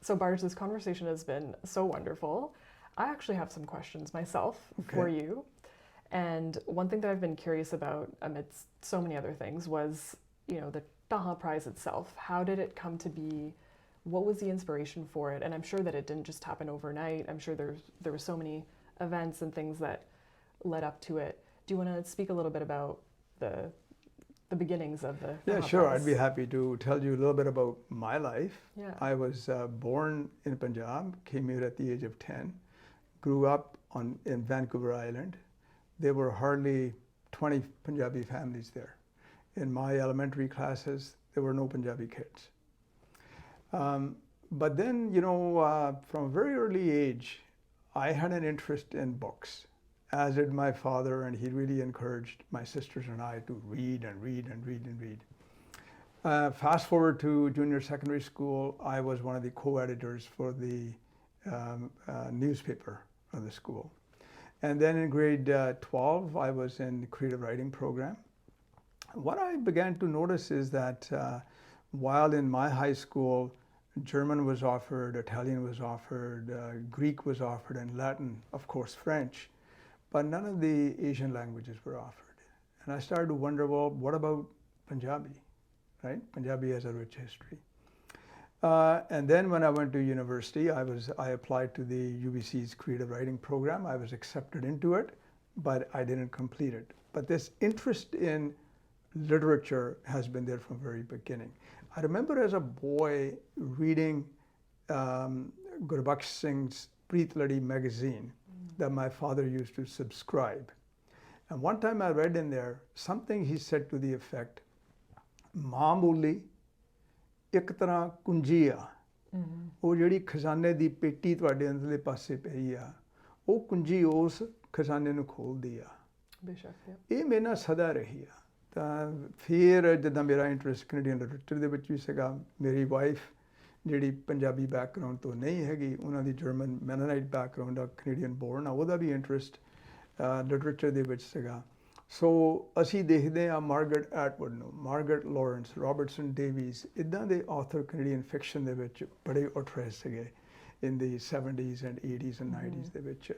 So Barj, this conversation has been so wonderful. I actually have some questions myself for you. And one thing that I've been curious about amidst so many other things was, the Dhahan Prize itself. How did it come to be? What was the inspiration for it? And I'm sure that it didn't just happen overnight. I'm sure there were so many events and things that led up to it. Do you want to speak a little bit about the beginnings of the Yeah, Dhahan sure. Prize? I'd be happy to tell you a little bit about my life. Yeah. I was born in Punjab, came here at the age of 10, grew up in Vancouver Island. There were hardly 20 Punjabi families there. In my elementary classes, there were no Punjabi kids. But then, from a very early age, I had an interest in books, as did my father, and he really encouraged my sisters and I to read and read and read and read. Fast forward to junior secondary school, I was one of the co-editors for the newspaper of the school. And then in grade 12, I was in the creative writing program. What I began to notice is that while in my high school, German was offered, Italian was offered, Greek was offered, and Latin, of course, French, but none of the Asian languages were offered. And I started to wonder, well, what about Punjabi, right? Punjabi has a rich history. And then when I went to university, I applied to the UBC's creative writing program. I was accepted into it, but I didn't complete it. But this interest in literature has been there from the very beginning. I remember as a boy reading Gurmukhi Singh's Preet Ladi magazine that my father used to subscribe. And one time I read in there something he said to the effect, "Maamuli ਇੱਕ ਤਰ੍ਹਾਂ ਕੁੰਜੀ ਆ ਉਹ ਜਿਹੜੀ ਖਜ਼ਾਨੇ ਦੀ ਪੇਟੀ ਤੁਹਾਡੇ ਅੰਦਰਲੇ ਪਾਸੇ ਪਈ ਆ ਉਹ ਕੁੰਜੀ ਉਸ ਖਜ਼ਾਨੇ ਨੂੰ ਖੋਲਦੀ ਆ ਬੇਸ਼ੱਕ ਇਹ ਮੇਰੇ ਨਾਲ ਸਦਾ ਰਹੀ ਆ ਤਾਂ ਫਿਰ ਜਦੋਂ ਮੇਰਾ ਇੰਟਰਸਟ ਕੈਨੇਡੀਅਨ ਲਿਟਰੇਚਰ ਦੇ ਵਿੱਚ ਵੀ ਸੀਗਾ ਮੇਰੀ ਵਾਈਫ ਜਿਹੜੀ ਪੰਜਾਬੀ ਬੈਕਗਰਾਉਂਡ ਤੋਂ ਨਹੀਂ ਹੈਗੀ ਉਹਨਾਂ ਦੀ ਜਰਮਨ ਮੈਨੋਨਾਈਟ ਬੈਕਗਰਾਉਂਡ ਆ ਕੈਨੇਡੀਅਨ ਬੋਰਨ ਆ ਉਹਦਾ ਵੀ ਇੰਟਰਸਟ ਲਿਟਰੇਚਰ ਦੇ ਵਿੱਚ ਸੀਗਾ ਸੋ ਅਸੀਂ ਦੇਖਦੇ ਹਾਂ ਮਾਰਗਰਟ ਐਟਵੁੱਡ ਨੂੰ ਮਾਰਗਰਟ ਲਾਰੈਂਸ ਰੋਬਰਟਸਨ ਡੇਵੀਜ਼ ਇੱਦਾਂ ਦੇ ਆਥਰ ਕੈਨੇਡੀਅਨ ਫਿਕਸ਼ਨ ਦੇ ਵਿੱਚ ਬੜੇ ਉੱਠ ਸੀਗੇ ਇਨ ਦੀ 70s and 80s and 90s ਦੇ ਵਿੱਚ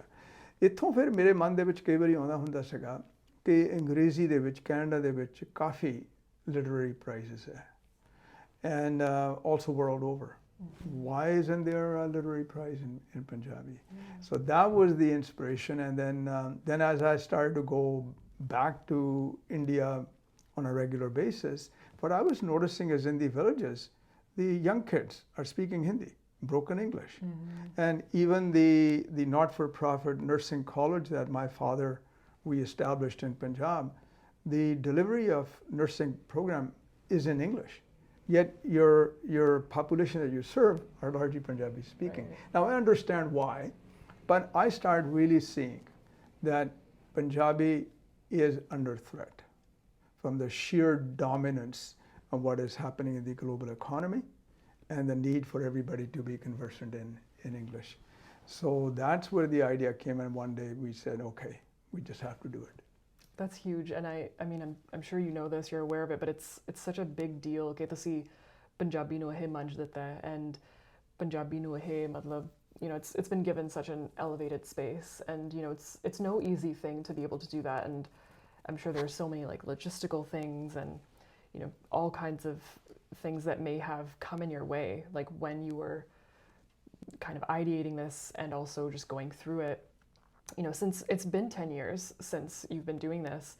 ਇੱਥੋਂ ਫਿਰ ਮੇਰੇ ਮਨ ਦੇ ਵਿੱਚ ਕਈ ਵਾਰੀ ਆਉਂਦਾ ਹੁੰਦਾ ਸੀਗਾ ਕਿ ਅੰਗਰੇਜ਼ੀ ਦੇ ਵਿੱਚ ਕੈਨੇਡਾ ਦੇ ਵਿੱਚ ਕਾਫੀ ਲਿਟਰੇਰੀ ਪ੍ਰਾਈਜ਼ਸ ਹੈ and also world over why isn't there a literary prize in Punjabi? So that was the inspiration, and then as I started to go back to India on a regular basis, what I was noticing is in the villages, the young kids are speaking Hindi, broken English. And even the not-for-profit nursing college that my father, we established in Punjab, the delivery of nursing program is in English. Yet your population that you serve are largely Punjabi speaking. Right. Now I understand why, but I started really seeing that Punjabi is under threat from the sheer dominance of what is happening in the global economy and the need for everybody to be conversant in English. So that's where the idea came, and one day we said, okay, we just have to do it. That's huge, and I mean, I'm sure you know this, you're aware of it, but it's such a big deal. Okay, to see Punjabi nu ahe manj dita hai, and Punjabi nu ahe matlab, it's been given such an elevated space, and it's no easy thing to be able to do that, and I'm sure there's so many like logistical things and all kinds of things that may have come in your way, like when you were kind of ideating this and also just going through it. Since it's been 10 years since you've been doing this,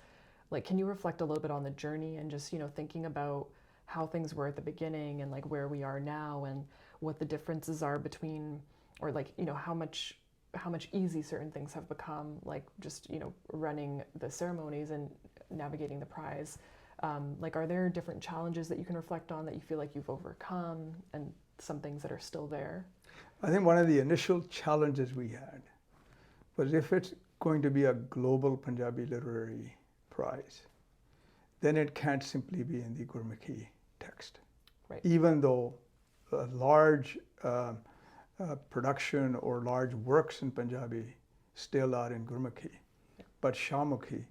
like, can you reflect a little bit on the journey and just, thinking about how things were at the beginning and like where we are now and what the differences are between, or like, how much easy certain things have become, like just, running the ceremonies and navigating the prize. Like, are there different challenges that you can reflect on that you feel like you've overcome, and some things that are still there? I think one of the initial challenges we had was if it's going to be a global Punjabi literary prize, then it can't simply be in the Gurmukhi text. Right. Even though a large production or large works in Punjabi still are in Gurmukhi, but Shamukhi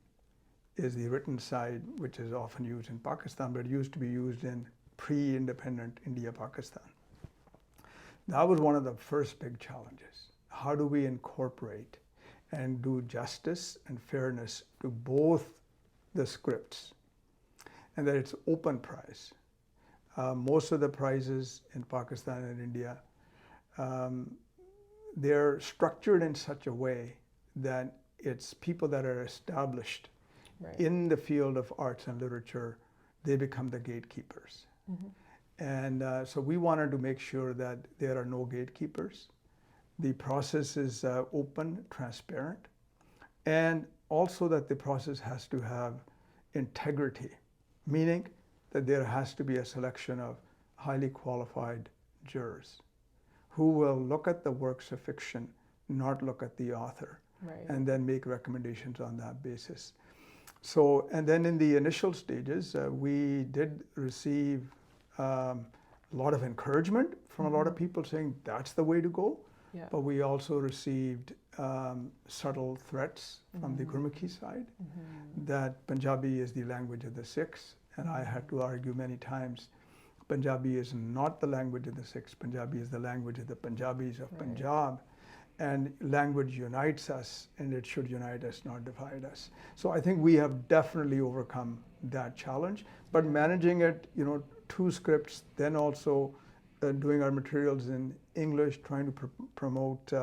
is the written side, which is often used in Pakistan, but it used to be used in pre-independent India, Pakistan. That was one of the first big challenges. How do we incorporate and do justice and fairness to both the scripts, and that it's open prize. Most of the prizes in Pakistan and India, they're structured in such a way that it's people that are established in the field of arts and literature, they become the gatekeepers. And so we wanted to make sure that there are no gatekeepers. The process is open, transparent, and also that the process has to have integrity, meaning that there has to be a selection of highly qualified jurors who will look at the works of fiction, not look at the author, and then make recommendations on that basis. So, and then in the initial stages, we did receive a lot of encouragement from a lot of people saying that's the way to go. But we also received subtle threats from the Gurmukhi side that Punjabi is the language of the Sikhs, and I had to argue many times Punjabi is not the language of the Sikhs. Punjabi is the language of the Punjabis of Punjab, and language unites us, and it should unite us, not divide us. So I think we have definitely overcome that challenge, but managing it, 2 scripts, then also doing our materials in English, trying to promote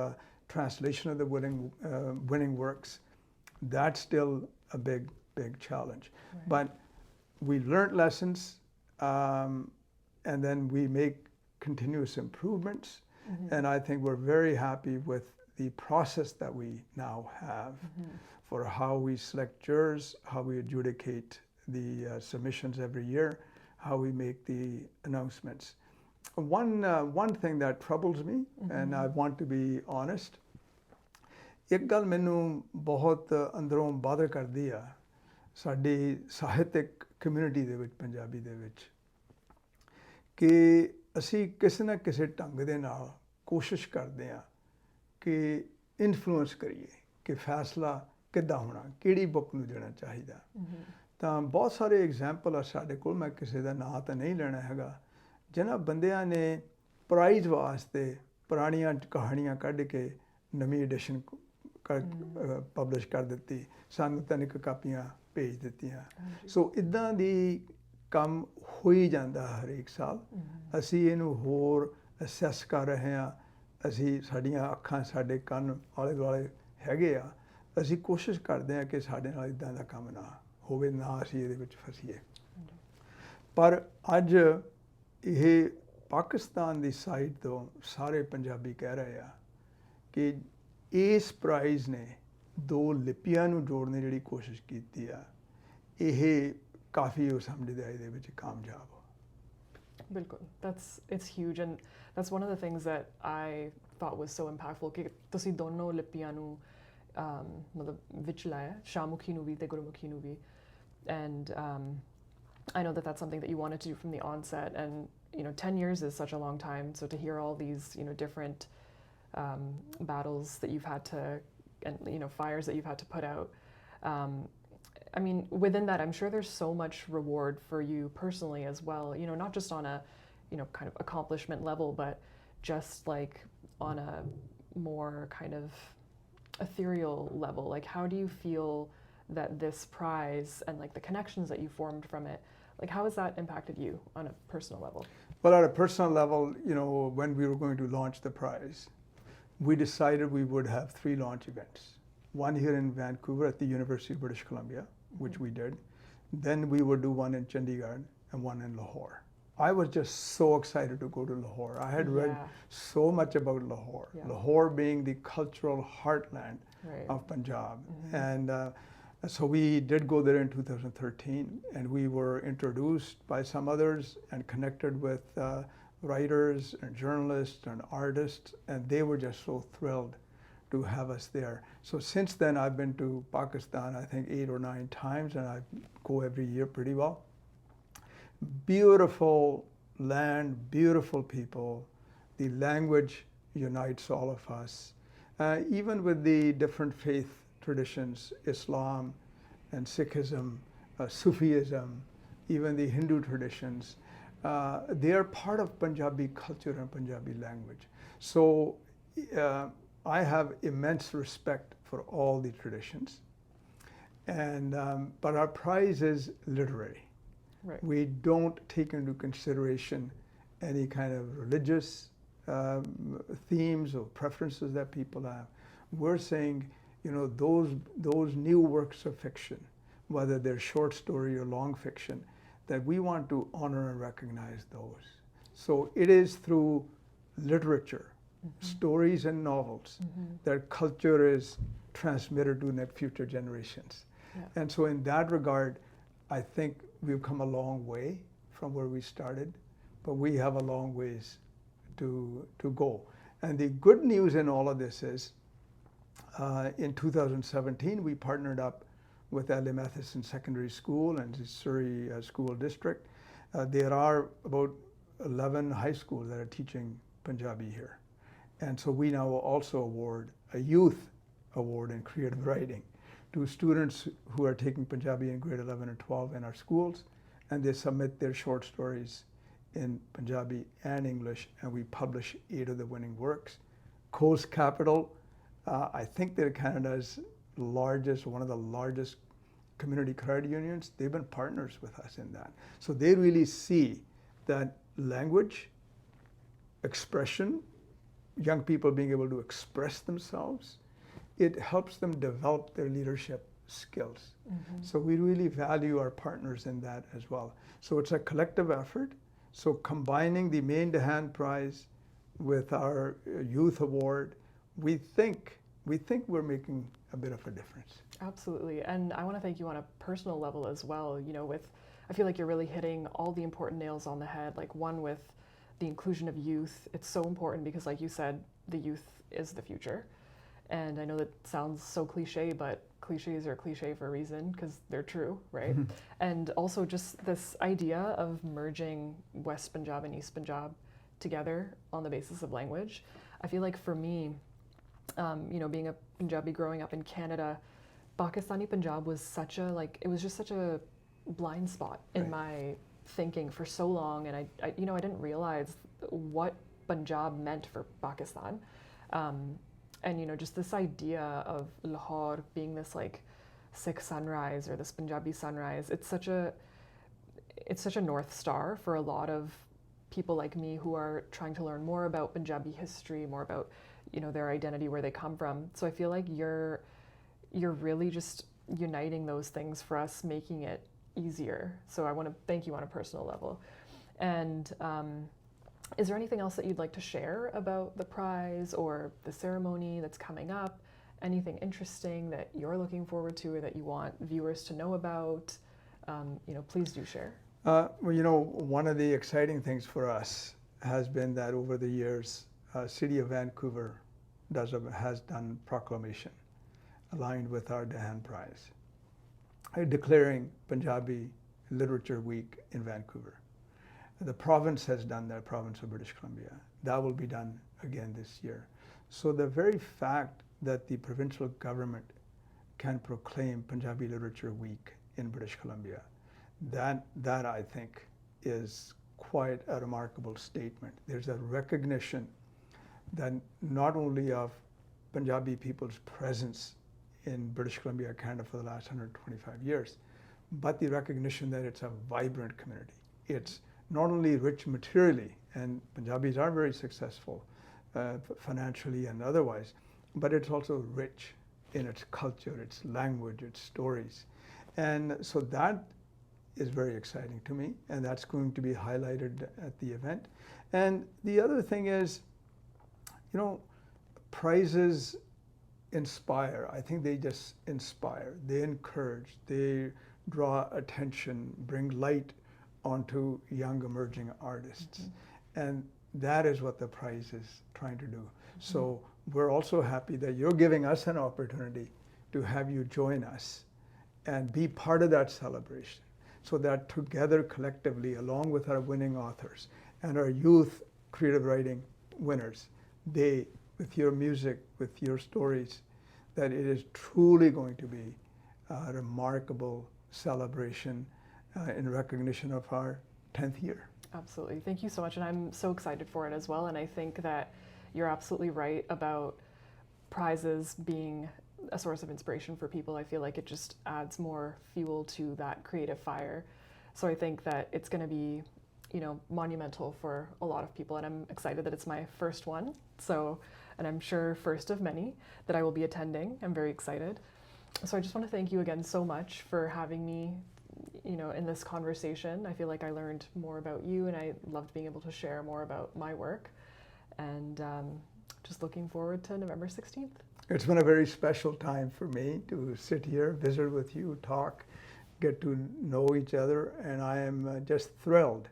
translation of the winning works, that's still a big challenge. But we learned lessons, and then we make continuous improvements, and I think we're very happy with the process that we now have for how we select jurors, how we adjudicate the submissions every year, how we make the announcements. One thing that troubles me, and I want to be honest, ਇੱਕ ਗੱਲ ਮੈਨੂੰ ਬਹੁਤ ਅੰਦਰੋਂ bother ਕਰਦੀ ਆ ਸਾਡੀ ਸਾਹਿਤਕ community ਦੇ ਵਿੱਚ, ਪੰਜਾਬੀ ਦੇ ਵਿੱਚ, ਕਿ ਅਸੀਂ ਕਿਸੇ ਨਾ ਕਿਸੇ ਢੰਗ ਦੇ ਨਾਲ ਕੋਸ਼ਿਸ਼ ਕਰਦੇ ਹਾਂ ਕਿ ਇਨਫਲੂਐਂਸ ਕਰੀਏ ਕਿ ਫੈਸਲਾ ਕਿੱਦਾਂ ਹੋਣਾ, ਕਿਹੜੀ ਬੁੱਕ ਨੂੰ ਦੇਣਾ ਚਾਹੀਦਾ। ਤਾਂ ਬਹੁਤ ਸਾਰੇ ਐਗਜ਼ਾਮਪਲ ਆ ਸਾਡੇ ਕੋਲ, ਮੈਂ ਕਿਸੇ ਦਾ ਨਾਂ ਤਾਂ ਨਹੀਂ ਲੈਣਾ ਹੈਗਾ, ਜਿਨ੍ਹਾਂ ਬੰਦਿਆਂ ਨੇ ਪ੍ਰਾਈਜ਼ ਵਾਸਤੇ ਪੁਰਾਣੀਆਂ ਕਹਾਣੀਆਂ ਕੱਢ ਕੇ ਨਵੀਂ ਐਡੀਸ਼ਨ ਪਬਲਿਸ਼ ਕਰ ਦਿੱਤੀ, ਸਾਨੂੰ 3 ਕਾਪੀਆਂ ਭੇਜ ਦਿੱਤੀਆਂ। ਸੋ ਇੱਦਾਂ ਦੀ ਕੰਮ ਹੋ ਹੀ ਜਾਂਦਾ ਹਰੇਕ ਸਾਲ। ਅਸੀਂ ਇਹਨੂੰ ਹੋਰ ਅਸੈਸ ਕਰ ਰਹੇ ਹਾਂ, ਅਸੀਂ ਸਾਡੀਆਂ ਅੱਖਾਂ, ਸਾਡੇ ਕੰਨ ਆਲੇ ਦੁਆਲੇ ਹੈਗੇ ਆ, ਅਸੀਂ ਕੋਸ਼ਿਸ਼ ਕਰਦੇ ਹਾਂ ਕਿ ਸਾਡੇ ਨਾਲ ਇੱਦਾਂ ਦਾ ਕੰਮ ਨਾ ਹੋਵੇ, ਨਾ ਅਸੀਂ ਇਹਦੇ ਵਿੱਚ ਫਸੀਏ। ਪਰ ਅੱਜ ਇਹ ਪਾਕਿਸਤਾਨ ਦੀ ਸਾਈਡ ਤੋਂ ਸਾਰੇ ਪੰਜਾਬੀ ਕਹਿ ਰਹੇ ਆ ਕਿ ਇਸ ਪ੍ਰਾਈਜ਼ ਨੇ 2 ਲਿਪੀਆਂ ਨੂੰ ਜੋੜਨ ਦੀ ਜਿਹੜੀ ਕੋਸ਼ਿਸ਼ ਕੀਤੀ ਆ, ਇਹ ਕਾਫੀ ਉਹ ਸਮਝਦੇ ਆ ਇਹਦੇ ਵਿੱਚ ਕਾਮਯਾਬ ਹੋ। ਬਿਲਕੁਲ, it's huge, and that's one of the things that I thought was so impactful ਕਿ ਤੁਸੀਂ ਦੋਨੋਂ ਲਿਪੀਆਂ ਨੂੰ ਮਤਲਬ ਵਿੱਚ ਲਾਇਆ, ਸ਼ਾਹਮੁਖੀ ਨੂੰ ਵੀ ਤੇ ਗੁਰਮੁਖੀ ਨੂੰ ਵੀ, and I know that that's something that you wanted to do from the onset, and 10 years is such a long time, so to hear all these different battles that you've had to, and fires that you've had to put out, I mean, within that, I'm sure there's so much reward for you personally as well, not just on a kind of accomplishment level, but just like on a more kind of ethereal level. Like, how do you feel that this prize and like the connections that you formed from it, like how has that impacted you on a personal level? Well, at a personal level, when we were going to launch the prize, we decided we would have 3 launch events. One here in Vancouver at the University of British Columbia, which we did. Then we would do one in Chandigarh and one in Lahore. I was just so excited to go to Lahore. I had read so much about Lahore. Lahore being the cultural heartland of Punjab. And so we did go there in 2013, and we were introduced by some others and connected with writers and journalists and artists, and they were just so thrilled to have us there. So since then I've been to Pakistan, I think 8 or 9 times, and I go every year pretty well. Beautiful land, beautiful people. The language unites all of us. Even with the different faith traditions, Islam and Sikhism, Sufism, even the Hindu traditions, they are part of Punjabi culture and Punjabi language. So I have immense respect for all the traditions. And but our prize is literary. Right. We don't take into consideration any kind of religious themes or preferences that people have. We're saying, you know, those new works of fiction, whether they're short story or long fiction, that we want to honor and recognize those. So it is through literature, stories and novels, that culture is transmitted to the future generations. Yeah. And so in that regard, I think we've come a long way from where we started, but we have a long ways to go. And the good news in all of this is, in 2017, we partnered up with L.A. Matheson Secondary School and the Surrey School District. There are about 11 high schools that are teaching Punjabi here. And so we now also award a youth award in creative writing to students who are taking Punjabi in grade 11 and 12 in our schools, and they submit their short stories in Punjabi and English, and we publish 8 of the winning works. Coast Capital, I think they're Canada's largest, one of the largest community credit unions. They've been partners with us in that. So they really see that language, expression, young people being able to express themselves, it helps them develop their leadership skills. So we really value our partners in that as well. So it's a collective effort. So combining the main Dhahan Prize with our youth award, we think we're making a bit of a difference. Absolutely. And I want to thank you on a personal level as well. You know, I feel like you're really hitting all the important nails on the head. Like, one, with the inclusion of youth. It's so important because, like you said, the youth is the future. And I know that sounds so cliche, but cliches are cliche for a reason because they're true, right? And also just this idea of merging West Punjab and East Punjab together on the basis of language. I feel like for me, you know, being a Punjabi growing up in Canada, Pakistani Punjab was it was just such a blind spot in my thinking for so long. And I didn't realize what Punjab meant for Pakistan. And, you know, just this idea of Lahore being this like Sikh sunrise or this Punjabi sunrise, it's such a North Star for a lot of people like me who are trying to learn more about Punjabi history, more about, you know, their identity, where they come from. So I feel like you're really just uniting those things for us, making it easier. So I want to thank you on a personal level. And is there anything else that you'd like to share about the prize or the ceremony that's coming up? Anything interesting that you're looking forward to or that you want viewers to know about? You know, please do share. Well, you know, one of the exciting things for us has been that over the years, City of Vancouver has done proclamation aligned with our Dhahan Prize, declaring Punjabi Literature Week in Vancouver. The province has done that, province of British Columbia. That will be done again this year. So the very fact that the provincial government can proclaim Punjabi Literature Week in British Columbia, that I think is quite a remarkable statement. There's a recognition that not only of Punjabi people's presence in British Columbia, Canada for the last 125 years, but the recognition that it's a vibrant community. It's not only rich materially, and Punjabis are very successful financially and otherwise, but it's also rich in its culture, its language, its stories. And so that is very exciting to me, and that's going to be highlighted at the event. And the other thing is, you know, prizes inspire. I think they just inspire, they encourage, they draw attention, bring light onto young emerging artists. And that is what the prize is trying to do. So we're also happy that you're giving us an opportunity to have you join us and be part of that celebration, so that together, collectively, along with our winning authors and our youth creative writing winners, they, with your music, with your stories, that it is truly going to be a remarkable celebration in recognition of our 10th year. Absolutely. Thank you so much. And I'm so excited for it as well. And I think that you're absolutely right about prizes being a source of inspiration for people. I feel like it just adds more fuel to that creative fire. So I think that it's going to be, you know, monumental for a lot of people. And I'm excited that it's my first one. So, and I'm sure first of many that I will be attending. I'm very excited. So I just want to thank you again so much for having me, you know, in this conversation. I feel like I learned more about you, and I loved being able to share more about my work. And just looking forward to November 16th. It's been a very special time for me to sit here, visit with you, talk, get to know each other, and I am just thrilled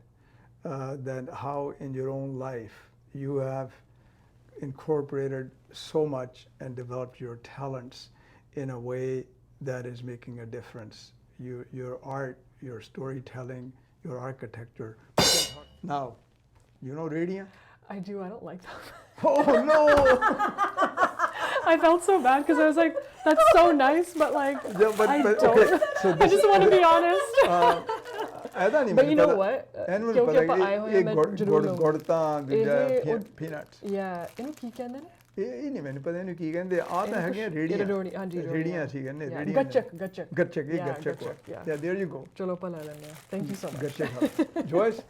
that how in your own life you have incorporated so much and developed your talents in a way that is making a difference. Your art, your storytelling, your architecture. Now, you know radiant? I do. I don't like that. Oh no! I felt so bad because I was like, that's so nice, but like, Yeah, I don't. okay, so I just want to be honest. But you know what? ਕਿਉਂਕਿ ਆਪਾਂ ਆਏ ਹੋਏ ਮੈਂ ਜ਼ਰੂਰ ਗੁੜ ਤਾਂ ਦੂਜਾ peanuts ਇਹਨੂੰ ਕੀ ਕਹਿੰਦੇ ਨੇ? ਇਹ ਨਹੀਂ ਮੈਨੂੰ ਪਤਾ ਇਹਨੂੰ ਕੀ ਕਹਿੰਦੇ ਆ ਤਾਂ ਹੈਗੀਆਂ ਰੇੜੀਆਂ ਹਾਂਜੀ ਰੇੜੀਆਂ ਸੀ ਕਹਿੰਦੇ ਰੇੜੀਆਂ ਗੱਚਕ ਗੱਚਕ yeah there you go ਚਲੋ ਆਪਾਂ ਲੈ ਲੈਂਦੇ ਆ ਥੈਂਕ ਯੂ ਸੋ ਮਚ ਗੱਚਕ ਜੋਇਸ